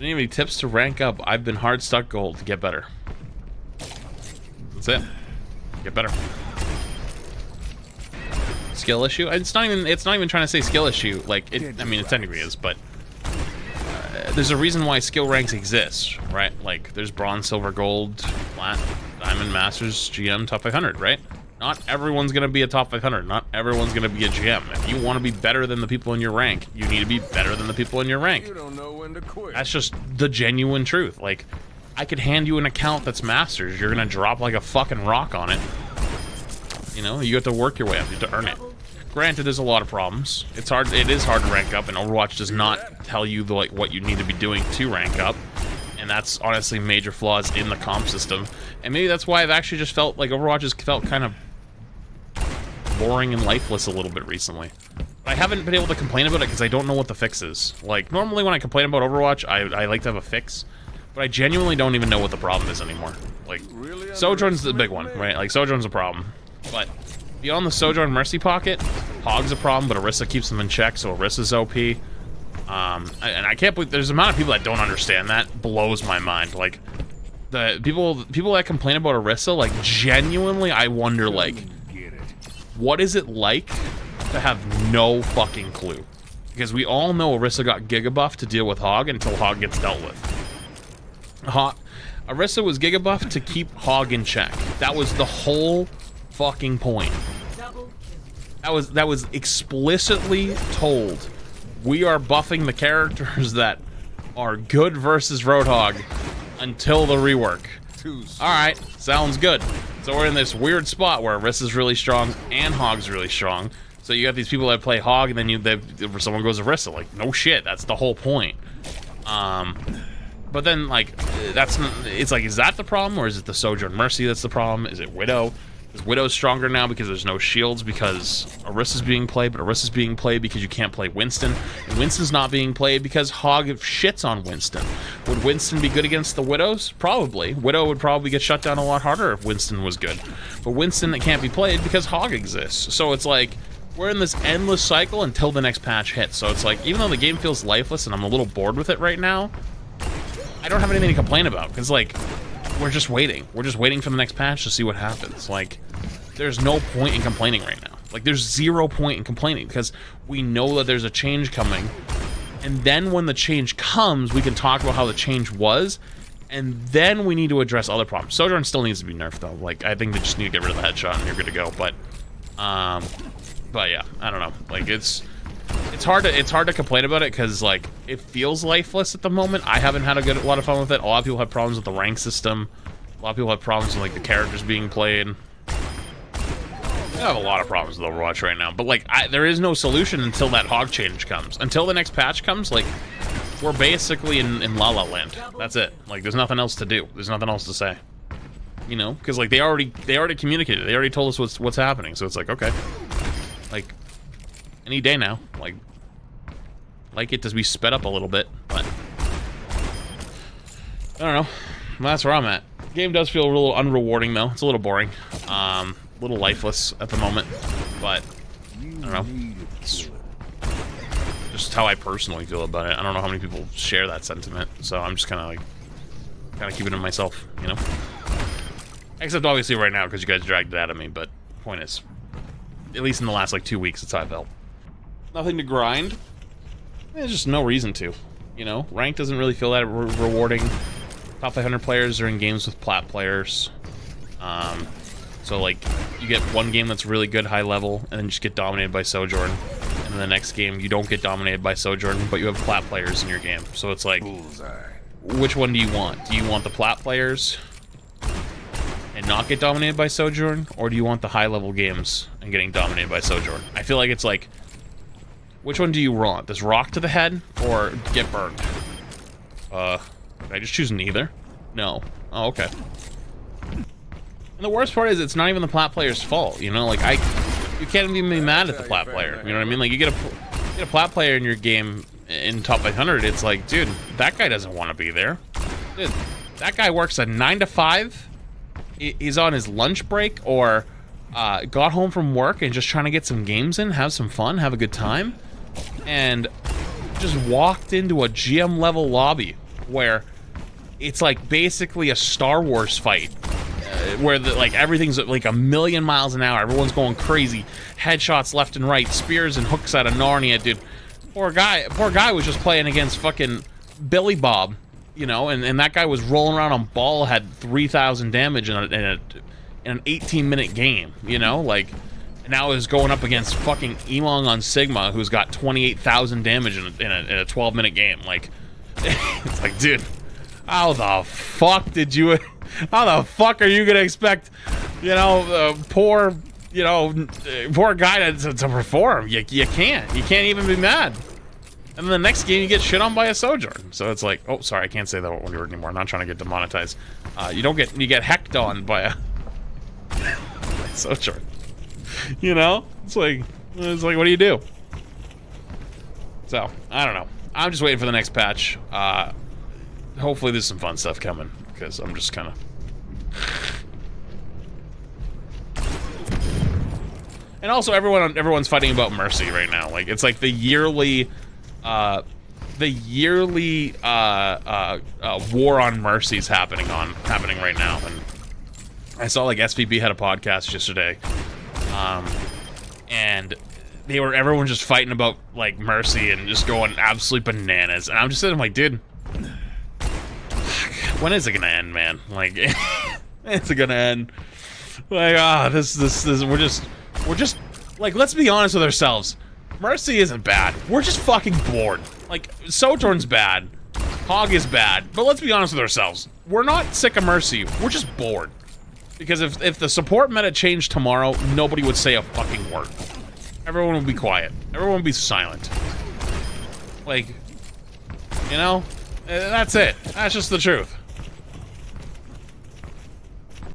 Any tips to rank up? I've been hard stuck gold to get better. That's it. Get better. Skill issue? It's not even trying to say skill issue. Like I mean, it technically is, but there's a reason why skill ranks exist, right? Like there's bronze, silver, gold, plat, diamond, masters, GM, top 500, right? Not everyone's gonna be a top 500. Not everyone's gonna be a GM. If you want to be better than the people in your rank, you need to be better than the people in your rank. You don't know when to quit. That's just the genuine truth. Like, I could hand you an account that's masters. You're gonna drop like a fucking rock on it. You know, you have to work your way up. You have to earn it. Granted, there's a lot of problems. It's hard. It is hard to rank up, and Overwatch does not tell you the, like what you need to be doing to rank up. And that's honestly major flaws in the comp system. And maybe that's why I've actually just felt like Overwatch has felt kind of boring and lifeless a little bit recently. I haven't been able to complain about it because I don't know what the fix is. Like, normally when I complain about Overwatch, I like to have a fix, but I genuinely don't even know what the problem is anymore. Like, Sojourn's the big one, right? Like, Sojourn's a problem. But beyond the Sojourn Mercy Pocket, Hog's a problem, but Orisa keeps them in check, so Orisa's OP. And I can't believe there's the amount of people that don't understand that. Blows my mind. Like, the people that complain about Orisa, like, genuinely, I wonder, like, what is it like to have no fucking clue? Because we all know Orisa got Giga Buff to deal with Hog until Hog gets dealt with. Orisa was Giga Buff to keep Hog in check. That was the whole fucking point. That was explicitly told. We are buffing the characters that are good versus Roadhog until the rework. Alright, sounds good. So we're in this weird spot where Orisa's really strong and Hog's really strong. So you got these people that play Hog, and then someone goes Orisa. Like, no shit, that's the whole point. But then, like, it's like, is that the problem, or is it the Sojourn Mercy that's the problem? Is it Widow? Is Widow's stronger now because there's no shields because Orisa's being played, but Orisa's being played because you can't play Winston, and Winston's not being played because Hog shits on Winston. Would Winston be good against the Widows? Probably. Widow would probably get shut down a lot harder if Winston was good. But Winston can't be played because Hog exists. So it's like, we're in this endless cycle until the next patch hits. So it's like, even though the game feels lifeless and I'm a little bored with it right now, I don't have anything to complain about, because, like, we're just waiting. We're just waiting for the next patch to see what happens. Like, there's no point in complaining right now. Like, there's 0 point in complaining, because we know that there's a change coming. And then when the change comes, we can talk about how the change was, and then we need to address other problems. Sojourn still needs to be nerfed, though. Like, I think they just need to get rid of the headshot and you're good to go. But yeah, I don't know. Like, it's hard to complain about it, because, like, it feels lifeless at the moment. I haven't had a lot of fun with it. A lot of people have problems with the rank system. A lot of people have problems with, like, the characters being played. I have a lot of problems with Overwatch right now, but, like, there is no solution until that Hog change comes. Until the next patch comes, like, we're basically in La La Land. That's it. Like, there's nothing else to do. There's nothing else to say. You know, because, like, they already communicated. They already told us what's happening. So it's like, okay, like, any day now. Like it to be sped up a little bit, but I don't know. That's where I'm at. The game does feel a little unrewarding, though. It's a little boring. A little lifeless at the moment, but I don't know. It's just how I personally feel about it. I don't know how many people share that sentiment, so I'm just kind of keeping it to myself, you know? Except obviously right now, because you guys dragged it out of me, but point is, at least in the last, like, 2 weeks, that's how I felt. Nothing to grind. There's just no reason to, you know? Rank doesn't really feel that rewarding. Top 500 players are in games with plat players. So, like, you get one game that's really good, high level, and then just get dominated by Sojourn. And then the next game, you don't get dominated by Sojourn, but you have plat players in your game. So it's like, which one do you want? Do you want the plat players and not get dominated by Sojourn? Or do you want the high level games and getting dominated by Sojourn? I feel like it's like, which one do you want? Does rock to the head or get burned? Did I just choose neither? No. Oh, okay. And the worst part is it's not even the plat player's fault, you know? Like, you can't even be mad at the plat player, you know what I mean? Like, you get a plat player in your game in top 500, it's like, dude, that guy doesn't want to be there. Dude, that guy works a 9 to 5, he's on his lunch break, or got home from work and just trying to get some games in, have some fun, have a good time, and just walked into a GM level lobby where it's like basically a Star Wars fight, where like everything's like a million miles an hour. Everyone's going crazy, headshots left and right, spears and hooks out of Narnia, dude. Poor guy was just playing against fucking Billy Bob, you know, and that guy was rolling around on ball, had 3,000 damage in an 18-minute game, you know, like. Now is going up against fucking Elong on Sigma, who's got 28,000 damage in a 12-minute game. Like, it's like, dude, how the fuck how the fuck are you gonna expect, you know, poor guy to perform? You can't even be mad. And then the next game you get shit on by a Sojourn. So it's like, oh, sorry, I can't say that word anymore. I'm not trying to get demonetized. You get hecked on by a Sojourn. You know, it's like what do you do? So I don't know. I'm just waiting for the next patch. Hopefully there's some fun stuff coming, because I'm just kind of. And also everyone's fighting about Mercy right now. Like, it's like the yearly war on Mercy's happening right now. And I saw like SVP had a podcast yesterday. And everyone just fighting about like Mercy and just going absolutely bananas. And I'm just sitting like, dude, when is it gonna end, man? Like, it's gonna end. Like, we're just like, let's be honest with ourselves. Mercy isn't bad. We're just fucking bored. Like, Sojourn's bad, Hog is bad, but let's be honest with ourselves. We're not sick of Mercy. We're just bored. Because if the support meta changed tomorrow, nobody would say a fucking word. Everyone would be quiet. Everyone would be silent. Like, you know, that's it. That's just the truth.